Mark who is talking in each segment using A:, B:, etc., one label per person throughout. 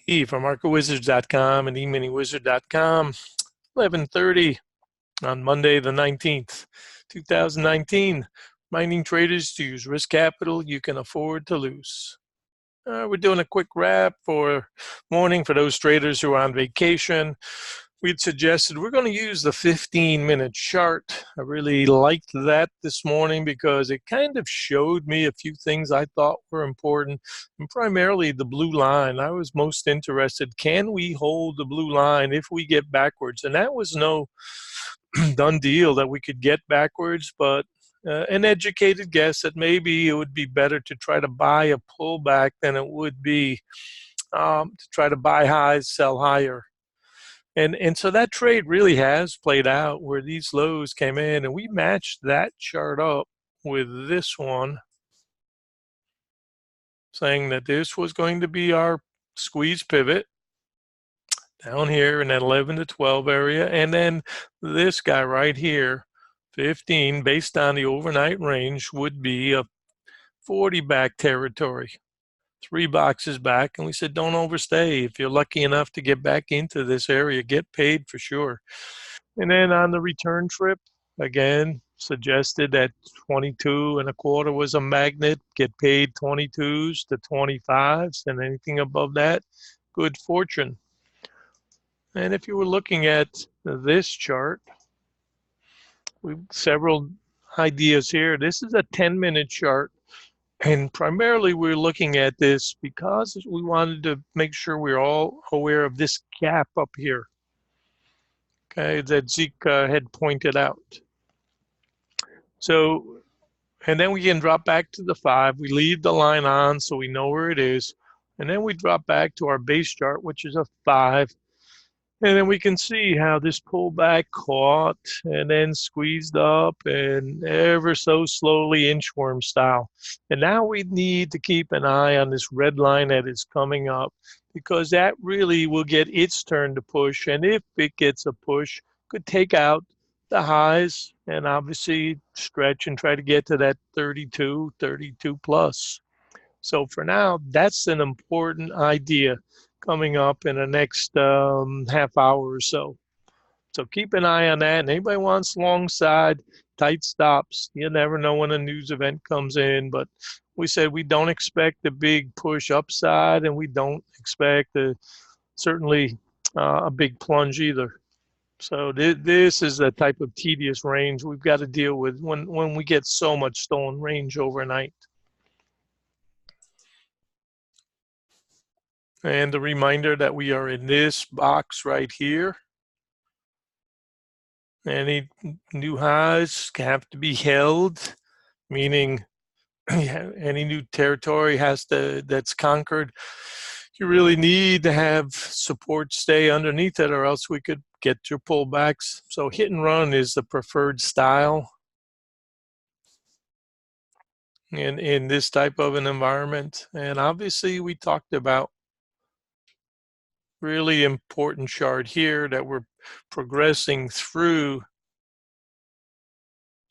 A: E from MarketWizards.com and eMiniWizard.com. 11:30 on Monday the 19th, 2019. Reminding traders to use risk capital you can afford to lose. We're doing a quick wrap for morning for those traders who are on vacation. We'd suggested we're going to use the 15-minute chart. I really liked that this morning because it kind of showed me a few things I thought were important, and primarily the blue line. I was most interested, can we hold the blue line if we get backwards? And that was no done deal that we could get backwards, but an educated guess that maybe it would be better to try to buy a pullback than it would be to try to buy highs, sell higher. And so that trade really has played out where these lows came in, and we matched that chart up with this one, saying that this was going to be our squeeze pivot down here in that 11 to 12 area. And then this guy right here, 15, based on the overnight range, would be a 40 back territory. 3 boxes back, and we said don't overstay. If you're lucky enough to get back into this area, get paid for sure. And then on the return trip, again, suggested that 22 and a quarter was a magnet, get paid 22s to 25s, and anything above that, good fortune. And if you were looking at this chart, we've several ideas here. This is a 10-minute chart. And primarily we're looking at this because we wanted to make sure we're all aware of this gap up here, okay, that Zeke had pointed out. So, and then we can drop back to the 5. We leave the line on so we know where it is. And then we drop back to our base chart, which is a 5. And then we can see how this pullback caught and then squeezed up and ever so slowly inchworm style. And now we need to keep an eye on this red line that is coming up, because that really will get its turn to push. And if it gets a push, could take out the highs and obviously stretch and try to get to that 32 plus. So for now, that's an important idea coming up in the next half hour or so. So keep an eye on that. And anybody wants long side, tight stops, you never know when a news event comes in. But we said we don't expect a big push upside, and we don't expect certainly a big plunge either. So this is the type of tedious range we've got to deal with when we get so much stolen range overnight. And the reminder that we are in this box right here. Any new highs have to be held, meaning any new territory that's conquered, you really need to have support stay underneath it, or else we could get your pullbacks. So hit and run is the preferred style in this type of an environment. And obviously we talked about really important chart here that we're progressing through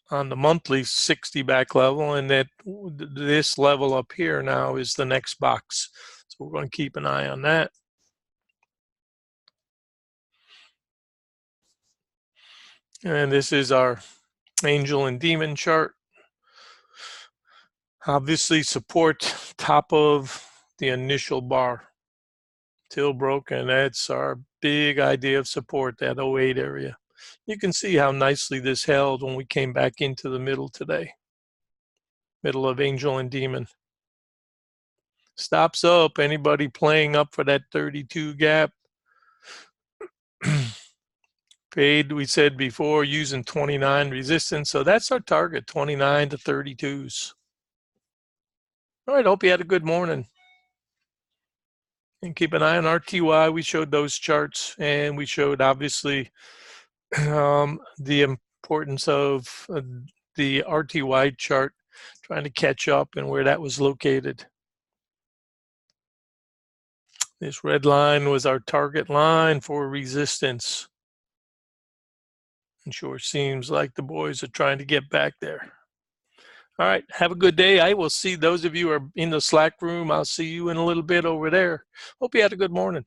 A: on the monthly 60 back level, and that this level up here now is the next box. So we're going to keep an eye on that. And this is our angel and demon chart. Obviously support top of the initial bar till broken. That's our big idea of support, that 08 area. You can see how nicely this held when we came back into the middle today. Middle of angel and demon. Stops up, anybody playing up for that 32 gap. Paid, we said before, using 29 resistance. So that's our target, 29 to 32s. All right, hope you had a good morning. And keep an eye on RTY. We showed those charts, and we showed obviously the importance of the RTY chart, trying to catch up and where that was located. This red line was our target line for resistance. It sure seems like the boys are trying to get back there. All right. Have a good day. I will see those of you who are in the Slack room. I'll see you in a little bit over there. Hope you had a good morning.